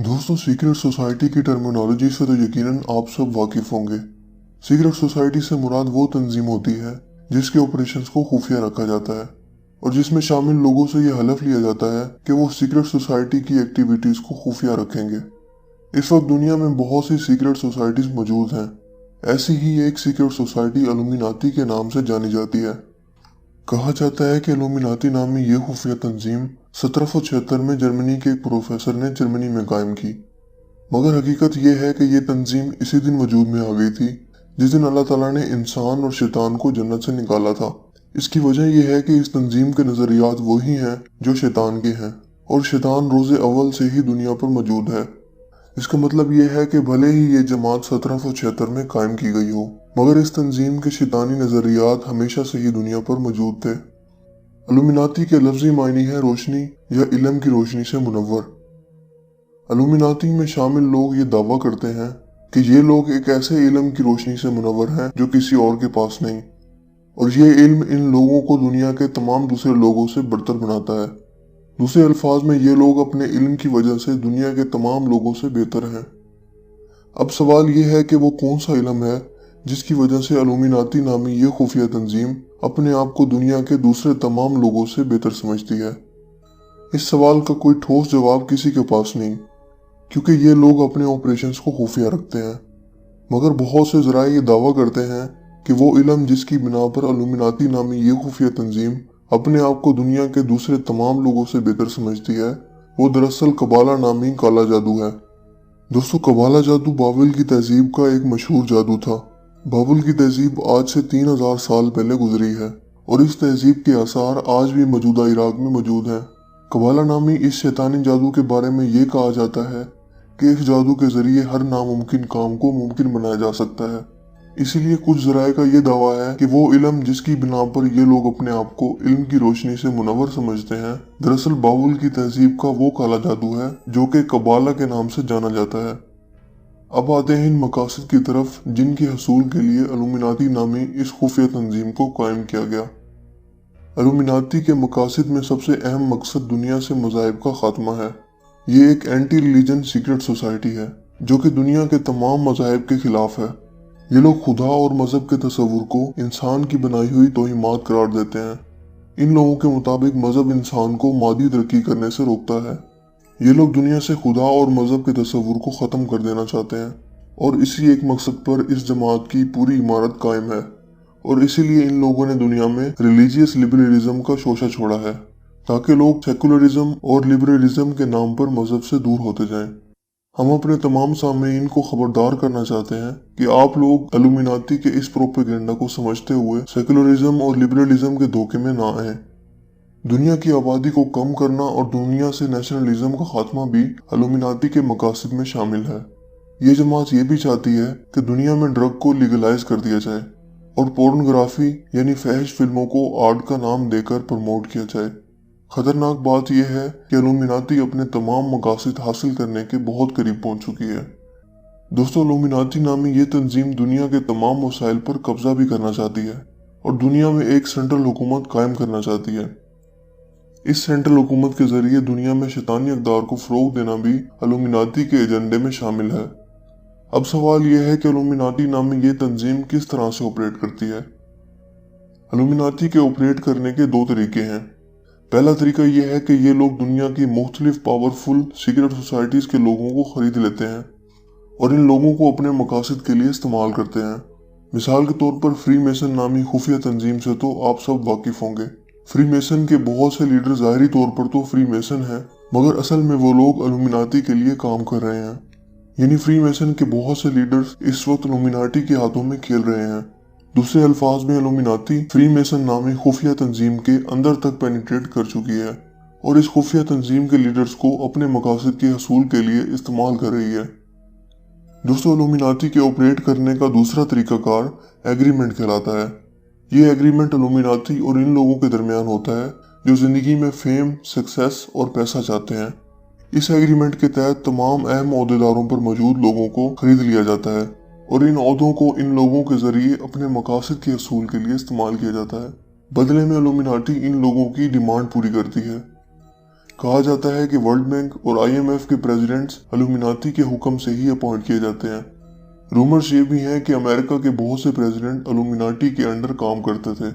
दोस्तों, secret society की terminology से तो यकीनन आप सब वाकिफ होंगे। सीक्रेट सोसाइटी से मुराद वो तंजीम होती है जिसके ऑपरेशंस को खुफिया रखा जाता है और जिसमें शामिल लोगों से यह हलफ लिया जाता है कि वो सीक्रेट सोसाइटी की एक्टिविटीज को खुफिया रखेंगे। इस वक्त दुनिया में बहुत सी सीक्रेट सोसाइटीज मौजूद हैं। ऐसी ही एक सीक्रेट सोसाइटी इल्यूमिनाती के नाम से जानी जाती है। कहा जाता है कि इल्यूमिनाती नामी ये खुफिया तंजीम 1776 में जर्मनी के एक प्रोफेसर ने जर्मनी में कायम की, मगर हकीकत यह है कि यह तंजीम इसी दिन वजूद में आ गई थी जिस दिन अल्लाह ताला ने इंसान और शैतान को जन्नत से निकाला था। इसकी वजह यह है कि इस तंजीम के नज़रियात वही हैं जो शैतान के हैं और शैतान रोज़े अव्वल से ही दुनिया पर मौजूद है। इसका मतलब यह है कि भले ही ये जमात 1776 में कायम की गई हो, मगर इस तंजीम के शैतानी नज़रियात हमेशा से ही दुनिया पर मौजूद थे। इल्यूमिनाती के लफ्जी मायने है रोशनी या इल्म की रोशनी से मुनव्वर। इल्यूमिनाती में शामिल लोग ये दावा करते हैं कि ये लोग एक ऐसे इल्म की रोशनी से मुनव्वर हैं जो किसी और के पास नहीं, और ये इल्म इन लोगों को दुनिया के तमाम दूसरे लोगों से बरतर बनाता है। दूसरे अल्फाज में ये लोग अपने इल्म की वजह से दुनिया के तमाम लोगों से बेहतर हैं। अब सवाल ये है कि वो कौन सा इल्म है जिसकी वजह से इल्यूमिनाती नामी ये खुफिया तंजीम अपने आप को दुनिया के दूसरे तमाम लोगों से बेहतर समझती है। इस सवाल का कोई ठोस जवाब किसी के पास नहीं, क्योंकि ये लोग अपने ऑपरेशंस को खुफिया रखते हैं। मगर बहुत से ज़राए ये दावा करते हैं कि वो इल्म जिसकी बिना पर इल्यूमिनाती नामी ये खुफिया तंजीम अपने आप को दुनिया के दूसरे तमाम लोगों से बेहतर समझती है, वो दरअसल कबाला नामी काला जादू है। दोस्तों, कबाला जादू बाबिल की तहजीब का एक मशहूर जादू था। बाबिल की तहजीब आज से 3000 साल पहले गुजरी है और इस तहजीब के आसार आज भी मौजूदा इराक में मौजूद हैं। कबाला नामी इस शैतानी जादू के बारे में ये कहा जाता है कि इस जादू के जरिए हर नामुमकिन काम को मुमकिन बनाया जा सकता है। इसीलिए कुछ ज़राए का ये दावा है कि वो इल्म जिसकी बिना पर ये लोग अपने आप को इल्म की रोशनी से मुनव्वर समझते हैं, दरअसल बाबुल की तहजीब का वो काला जादू है जो कि कबाला के नाम से जाना जाता है। अब आते हैं इन मकासद की तरफ जिनके हसूल के लिए इल्यूमिनाती नामी इस खुफिया तंजीम को कायम किया गया। इल्यूमिनाती के मकासद में सबसे अहम मकसद दुनिया से मज़ाहिब का खात्मा है। ये एक एंटी रिलीजन सीक्रेट सोसाइटी है जो कि दुनिया के तमाम मज़ाहिब के खिलाफ है। ये लोग खुदा और मजहब के तस्वुर को इंसान की बनाई हुई तौहीमात करार देते हैं। इन लोगों के मुताबिक मजहब इंसान को मादी तरक्की करने से रोकता है। ये लोग दुनिया से खुदा और मजहब के तस्वुर को ख़त्म कर देना चाहते हैं और इसी एक मकसद पर इस जमात की पूरी इमारत कायम है, और इसीलिए इन लोगों ने दुनिया में रिलीजियस लिबरलिज्म का शोशा छोड़ा है ताकि लोग सेकुलरिज्म और लिबरलिज्म के नाम पर मजहब से दूर होते जाएं। हम अपने तमाम सामीईन को खबरदार करना चाहते हैं कि आप लोग इल्यूमिनाती के इस प्रोपेगेंडा को समझते हुए सेकुलरिज्म और लिबरलिज्म के धोखे में ना आए। दुनिया की आबादी को कम करना और दुनिया से नेशनलिज्म का खात्मा भी इल्यूमिनाती के मकासद में शामिल है। ये जमात ये भी चाहती है कि दुनिया में ड्रग को लीगलाइज कर दिया जाए और पोर्नोग्राफी यानी फहश फिल्मों को आर्ट का नाम देकर प्रमोट किया जाए। खतरनाक बात यह है कि इल्यूमिनाती अपने तमाम मकासद हासिल करने के बहुत करीब पहुंच चुकी है। दोस्तों, इल्यूमिनाती नामी ये तंजीम दुनिया के तमाम वसाइल पर कब्जा भी करना चाहती है और दुनिया में एक सेंट्रल हुकूमत कायम करना चाहती है। इस सेंट्रल हुकूमत के जरिए दुनिया में शैतानी अक़दार को फ़रोग़ देना भी इल्यूमिनाती के एजेंडे में शामिल है। अब सवाल यह है कि इल्यूमिनाती नामी ये तंजीम किस तरह से ऑपरेट करती है। इल्यूमिनाती के ऑपरेट करने के दो तरीके हैं। पहला तरीका यह है कि ये लोग दुनिया की मुख्तलिफ पावरफुल सीक्रेट सोसाइटीज़ के लोगों को ख़रीद लेते हैं और इन लोगों को अपने मकासद के लिए इस्तेमाल करते हैं। मिसाल के तौर पर फ्री मेसन नामी खुफिया तंजीम से तो आप सब वाकिफ़ होंगे। फ्री मेसन के बहुत से लीडर ज़ाहिरी तौर पर तो फ्री मेसन हैं, मगर असल में वो लोग इल्यूमिनाती के लिए काम कर रहे हैं। यानी फ्री मेसन के बहुत से लीडर्स इस वक्त इल्यूमिनाती के हाथों में खेल रहे हैं। दूसरे अल्फाज में इल्यूमिनाती फ्री मेसन नामी खुफिया तंजीम के अंदर तक पेनिट्रेट कर चुकी है और इस खुफिया तंजीम के लीडर्स को अपने मकासद के हसूल के लिए इस्तेमाल कर रही है। दोस्तों, इल्यूमिनाती के ऑपरेट करने का दूसरा तरीकाकार एग्रीमेंट कहलाता है। ये एग्रीमेंट इल्यूमिनाती और इन लोगों के दरमियान होता है जो ज़िंदगी में फेम, सक्सेस और पैसा चाहते हैं। इस एग्रीमेंट के तहत तमाम अहम ओहदेदारों पर मौजूद लोगों को खरीद लिया जाता है और इन ओहदों को इन लोगों के जरिए अपने मकासद के हसूल के लिए इस्तेमाल किया जाता है। बदले में इल्यूमिनाटी इन लोगों की डिमांड पूरी करती है। कहा जाता है कि वर्ल्ड बैंक और IMF के प्रेसिडेंट्स इल्यूमिनाटी के हुक्म से ही अपॉइंट किए जाते हैं। रूमर्स ये भी हैं कि अमेरिका के बहुत से प्रेसिडेंट इल्यूमिनाटी के अंडर काम करते थे।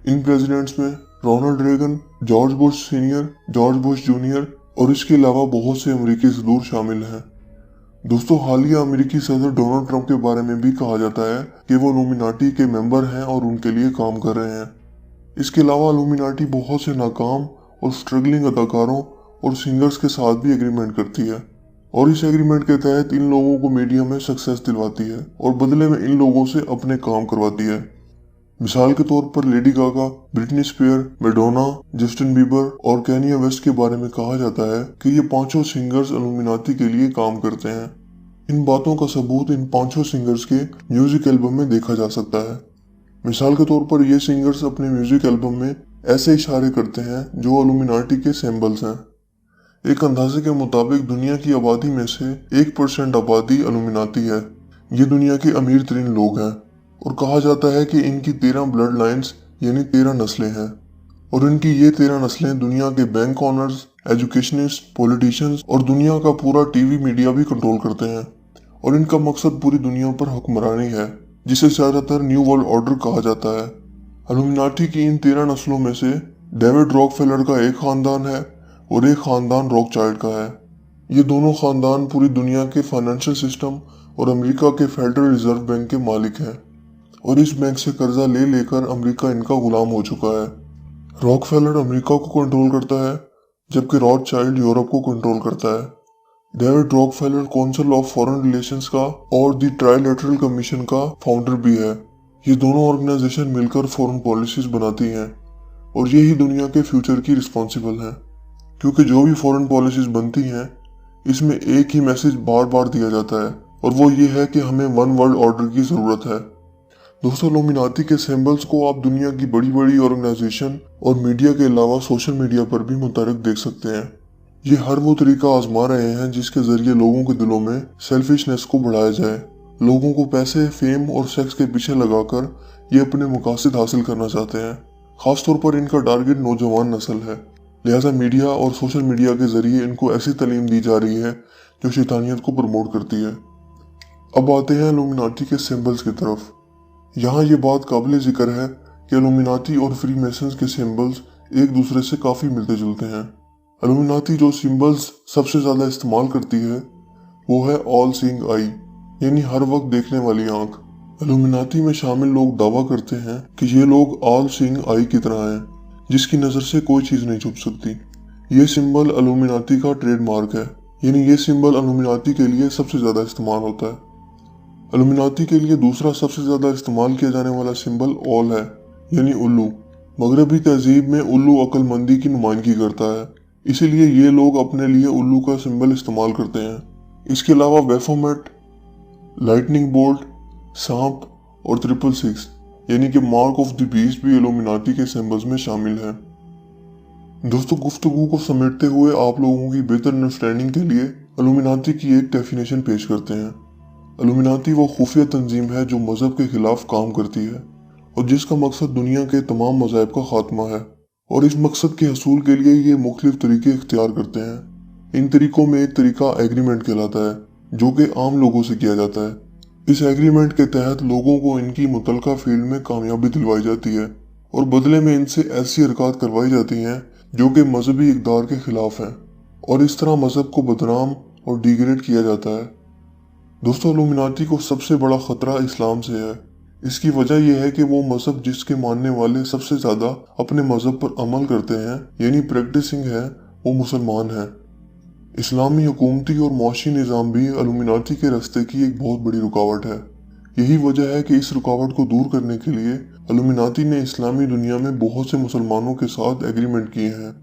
इन प्रेसिडेंट्स में Ronald Reagan, George Bush senior, George Bush junior और इसके अलावा बहुत से अमेरिकी सदूर शामिल हैं। दोस्तों, हालिया अमेरिकी सदर डोनाल्ड ट्रंप के बारे में भी कहा जाता है कि वो इल्यूमिनाटी के मेंबर हैं और उनके लिए काम कर रहे हैं। इसके अलावा इल्यूमिनाटी बहुत से नाकाम और स्ट्रगलिंग अदाकारों और सिंगर्स के साथ भी एग्रीमेंट करती है और इस एग्रीमेंट के तहत इन लोगों को मीडिया में सक्सेस दिलवाती है और बदले में इन लोगों से अपने काम करवाती है। मिसाल के तौर पर Lady Gaga, Britney Spear, Madonna, Justin Bieber और कैनिया वेस्ट के बारे में कहा जाता है कि ये पांचों सिंगर्स इल्यूमिनाटी के लिए काम करते हैं। इन बातों का सबूत इन पांचों सिंगर्स के म्यूजिक एल्बम में देखा जा सकता है। मिसाल के तौर पर ये सिंगर्स अपने म्यूजिक एल्बम में ऐसे इशारे करते हैं जो इल्यूमिनाटी के सिंबल्स हैं। एक अंदाजे के मुताबिक दुनिया की आबादी में से 1% आबादी इल्यूमिनाटी है। ये दुनिया के अमीर तरीन लोग हैं और कहा जाता है कि इनकी 13 ब्लड लाइन्स यानी 13 नस्लें हैं और इनकी ये 13 नस्लें दुनिया के बैंक ऑनर्स, एजुकेशनिस्ट, पॉलिटिशियंस और दुनिया का पूरा टीवी मीडिया भी कंट्रोल करते हैं और इनका मकसद पूरी दुनिया पर हुक्मरानी है, जिसे ज्यादातर न्यू वर्ल्ड ऑर्डर कहा जाता है। इल्यूमिनाटी की इन 13 नस्लों में से डेविड रॉकफेलर का एक खानदान है और एक खानदान रॉकचाइल्ड का है। ये दोनों खानदान पूरी दुनिया के फाइनेंशियल सिस्टम और अमेरिका के फेडरल रिजर्व बैंक के मालिक हैं और इस बैंक से कर्जा ले लेकर अमेरिका इनका गुलाम हो चुका है। रॉकफेलर अमेरिका को कंट्रोल करता है जबकि रॉथचाइल्ड यूरोप को कंट्रोल करता है। David Rockefeller council of foreign relations का और द ट्राइलेटरल कमीशन का फाउंडर भी है। ये दोनों ऑर्गेनाइजेशन मिलकर फॉरेन पॉलिसीज बनाती हैं और यही दुनिया के फ्यूचर की रिस्पॉन्सिबल हैं, क्योंकि जो भी फॉरेन पॉलिसीज बनती हैं इसमें एक ही मैसेज बार बार दिया जाता है और वो ये है कि हमें वन वर्ल्ड ऑर्डर की ज़रूरत है। दोस्तों, इल्यूमिनाटी के सिंबल्स को आप दुनिया की बड़ी बड़ी ऑर्गेनाइजेशन और मीडिया के अलावा सोशल मीडिया पर भी मुतहर्रिक देख सकते हैं। ये हर वो तरीका आजमा रहे हैं जिसके जरिए लोगों के दिलों में सेल्फिशनेस को बढ़ाया जाए। लोगों को पैसे, फेम और सेक्स के पीछे लगाकर ये अपने मकासद हासिल करना चाहते हैं। खासतौर पर इनका टारगेट नौजवान नस्ल है, लिहाजा मीडिया और सोशल मीडिया के जरिए इनको ऐसी तालीम दी जा रही है जो शैतानियत को प्रमोट करती है। अब आते हैं इल्यूमिनाटी के सिंबल्स की तरफ। यहाँ ये बात काबिल जिक्र है कि इल्यूमिनाटी और फ्री मेसन्स के सिंबल्स एक दूसरे से काफ़ी मिलते जुलते हैं। इल्यूमिनाटी जो सिंबल्स सबसे ज़्यादा इस्तेमाल करती है वो है ऑल सीइंग आई, यानी हर वक्त देखने वाली आंख। इल्यूमिनाटी में शामिल लोग दावा करते हैं कि ये लोग ऑल सीइंग आई की तरह हैं, जिसकी नज़र से कोई चीज़ नहीं छुप सकती। ये सिंबल इल्यूमिनाटी का ट्रेडमार्क है, यानी ये सिंबल इल्यूमिनाटी के लिए सबसे ज़्यादा इस्तेमाल होता है। इल्यूमिनाटी के लिए दूसरा सबसे ज़्यादा इस्तेमाल किया जाने वाला सिंबल ऑल है, यानी उल्लू। मगरबी तहजीब में उल्लू अक्लमंदी की नुमाइंदगी करता है, इसीलिए ये लोग अपने लिए उल्लू का सिंबल इस्तेमाल करते हैं। इसके अलावा बेफोमेट, लाइटनिंग बोल्ट, सांप और 666 यानी कि मार्क ऑफ द बीस्ट भी इल्यूमिनाटी के सिंबल्स में शामिल है। दोस्तों, गुफ्तगू को समेटते हुए आप लोगों की बेहतर अंडरस्टैंडिंग के लिए इल्यूमिनाटी की एक डेफिनेशन पेश करते हैं। इल्यूमिनाटी वो खुफिया तंजीम है जो मजहब के खिलाफ काम करती है और जिसका मकसद दुनिया के तमाम मज़ाहिब का खात्मा है, और इस मकसद के हसूल के लिए ये मुख्तलिफ तरीके इख्तियार करते हैं। इन तरीकों में एक तरीका एग्रीमेंट कहलाता है, जो कि आम लोगों से किया जाता है। इस एग्रीमेंट के तहत लोगों को इनकी मुतलका फील्ड में कामयाबी दिलवाई जाती है और बदले में इनसे ऐसी हरकत करवाई जाती हैं जो कि मजहबी इक़दार के खिलाफ हैं, और इस तरह मजहब को बदनाम और डिग्रेड किया जाता है। दोस्तों, इल्यूमिनाटी को सबसे बड़ा ख़तरा इस्लाम से है। इसकी वजह यह है कि वो मजहब जिसके मानने वाले सबसे ज़्यादा अपने मजहब पर अमल करते हैं, यानी प्रैक्टिसिंग है, वो मुसलमान हैं। इस्लामी हुकूमती और मुआशी निज़ाम भी इल्यूमिनाटी के रास्ते की एक बहुत बड़ी रुकावट है। यही वजह है कि इस रुकावट को दूर करने के लिए इल्यूमिनाटी ने इस्लामी दुनिया में बहुत से मुसलमानों के साथ एग्रीमेंट किए हैं,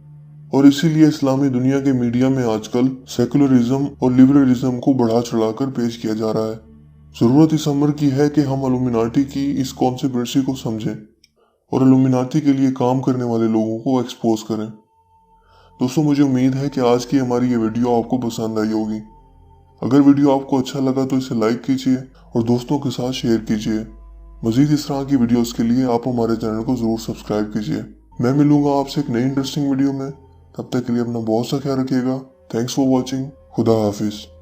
और इसीलिए इस्लामी दुनिया के मीडिया में आजकल सेकुलरिज्म और लिबरलिज्म को बढ़ा चढ़ाकर पेश किया जा रहा है। ज़रूरत इस अमर की है कि हम इल्यूमिनाटी की इस कॉन्स्पिरेसी को समझें और इल्यूमिनाटी के लिए काम करने वाले लोगों को एक्सपोज करें। दोस्तों, मुझे उम्मीद है कि आज की हमारी ये वीडियो आपको पसंद आई होगी। अगर वीडियो आपको अच्छा लगा तो इसे लाइक कीजिए और दोस्तों के साथ शेयर कीजिए। मज़ीद इस तरह की वीडियोस के लिए आप हमारे चैनल को ज़रूर सब्सक्राइब कीजिए। मैं मिलूंगा आपसे एक नई इंटरेस्टिंग वीडियो में। तब तक के लिए अपना बहुत सा ख्याल रखिएगा। Thanks for watching. खुदा हाफिज।